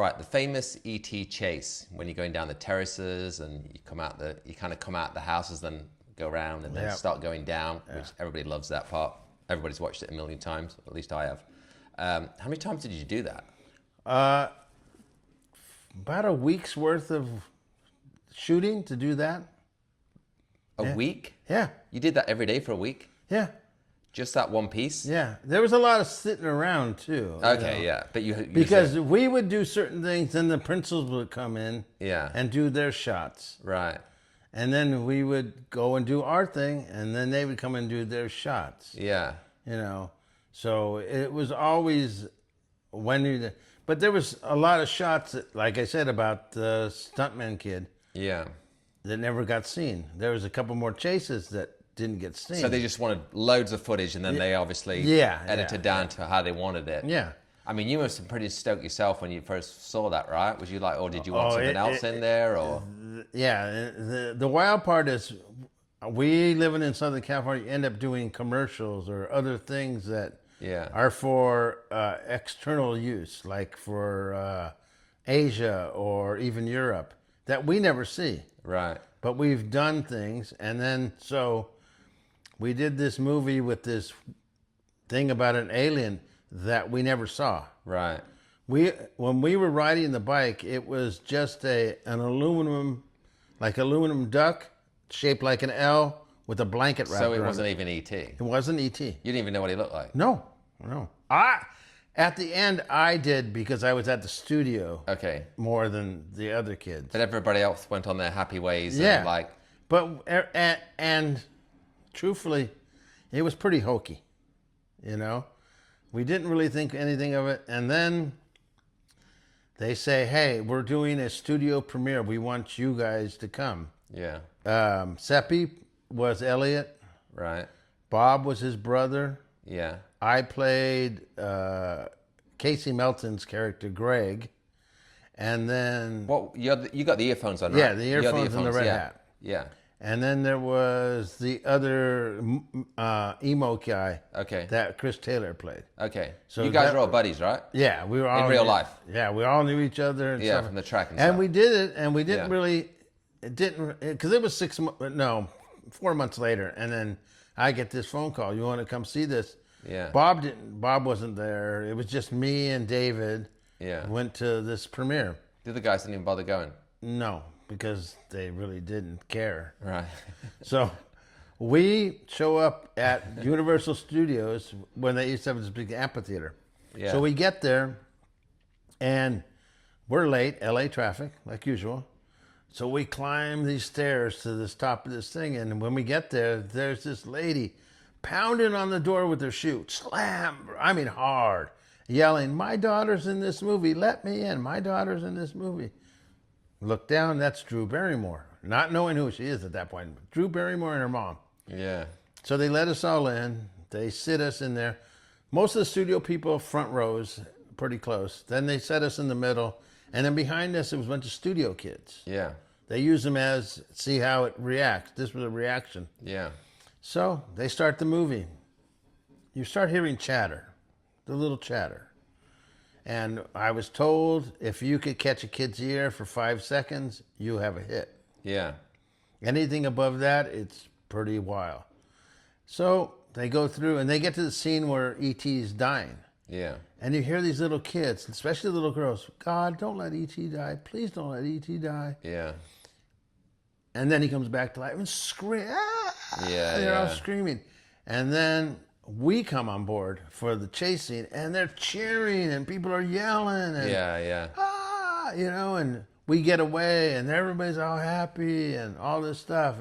Right, the famous ET chase when you're going down the terraces and you kind of come out the houses, then go around and then start going down, which everybody loves that part. Everybody's watched it a million times, at least I have. How many times did you do that? About a week's worth of shooting to do that. A week? Yeah. You did that every day for a week? Yeah. Just that one piece? Yeah. There was a lot of sitting around too. Okay, yeah. But you because we would do certain things, then the principals would come in and do their shots. Right. And then we would go and do our thing, and then they would come and do their shots. Yeah. So it was always but there was a lot of shots, like I said, about the stuntman kid. Yeah. That never got seen. There was a couple more chases that didn't get seen. So they just wanted loads of footage, and then they obviously edited down to how they wanted it. Yeah. I mean, you must have been pretty stoked yourself when you first saw that, right? Was you like, or did you want something else in there, or? Yeah. The wild part is, we living in Southern California end up doing commercials or other things that are for external use, like for Asia or even Europe, that we never see. Right. But we've done things, and then so we did this movie with this thing about an alien that we never saw. Right. When we were riding the bike, it was just an aluminum duck shaped like an L with a blanket wrapped around it. So it wasn't even ET. It wasn't ET. You didn't even know what he looked like. No. At the end, I did, because I was at the studio. Okay. More than the other kids. But everybody else went on their happy ways. Yeah. And But and truthfully, it was pretty hokey. We didn't really think anything of it, and then they say, "Hey, we're doing a studio premiere. We want you guys to come." Yeah. Seppi was Elliot. Right. Bob was his brother. Yeah. I played Casey Melton's character, Greg. And then... you got the earphones on, right? Yeah, the earphones and the red hat. Yeah. And then there was the other emo guy that Chris Taylor played. Okay. So you guys are all buddies, right? Yeah, we were all... In real life? Yeah, we all knew each other. And stuff. From the track and stuff. And we did it, and we didn't really... It didn't... Because it was 4 months later, and then I get this phone call. You want to come see this? Yeah. Bob wasn't there. It was just me and David. Yeah. Went to this premiere. The other guys didn't even bother going? No, because they really didn't care. Right. So we show up at Universal Studios when they used to have this big amphitheater. Yeah. So we get there, and we're late, LA traffic, like usual. So we climb these stairs to this top of this thing, and when we get there, there's this lady pounding on the door with her shoe, slam, I mean hard, yelling, "My daughter's in this movie, let me in, my daughter's in this movie." Look down, that's Drew Barrymore, not knowing who she is at that point. Drew Barrymore and her mom. Yeah. So they let us all in, they sit us in there. Most of the studio people, front rows, pretty close. Then they set us in the middle, and then behind us, it was a bunch of studio kids. Yeah. They use them as, see how it reacts. This was a reaction. Yeah. So they start the movie. You start hearing chatter, the little chatter. And I was told if you could catch a kid's ear for 5 seconds, you have a hit. Yeah. Anything above that, it's pretty wild. So they go through and they get to the scene where E.T.'s dying. Yeah. And you hear these little kids, especially little girls, "God, don't let E.T. die. Please don't let E.T. die." Yeah. And then he comes back to life and scream. "Ah!" Yeah, They're all screaming. And then we come on board for the chase scene, and they're cheering, and people are yelling. And, "Ah!" And we get away, and everybody's all happy, and all this stuff,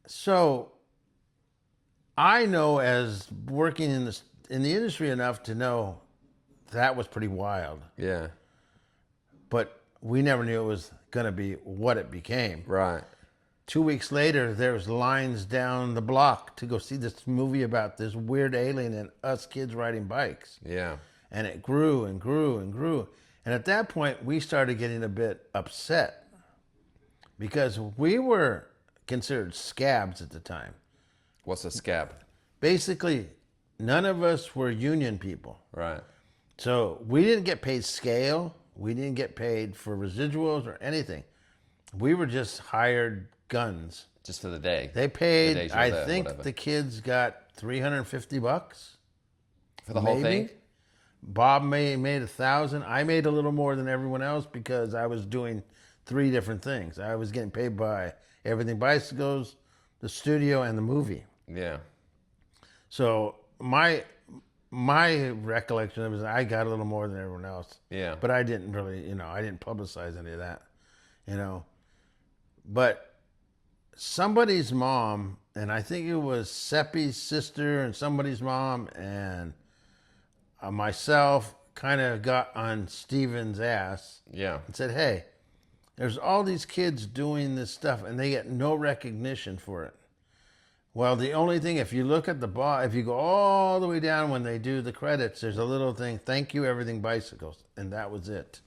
So I know, as working in the industry enough to know that was pretty wild. Yeah. But we never knew it was going to be what it became. Right. 2 weeks later, there was lines down the block to go see this movie about this weird alien and us kids riding bikes. Yeah. And it grew and grew and grew. And at that point, we started getting a bit upset because we were considered scabs at the time. What's a scab? Basically, none of us were union people. Right. So we didn't get paid scale. We didn't get paid for residuals or anything. We were just hired guns. Just for the day. They paid, I think the kids got $350 for the whole thing. Bob made $1,000. I made a little more than everyone else because I was doing 3 different things. I was getting paid by Everything Bicycles, the studio, and the movie. Yeah. So my recollection of it is I got a little more than everyone else. Yeah. But I didn't really, I didn't publicize any of that, But somebody's mom, and I think it was Seppi's sister and somebody's mom and myself kind of got on Steven's ass. Yeah. And said, hey, there's all these kids doing this stuff and they get no recognition for it. Well, the only thing, if you look at if you go all the way down when they do the credits, there's a little thing, thank you, Everything Bicycles. And that was it.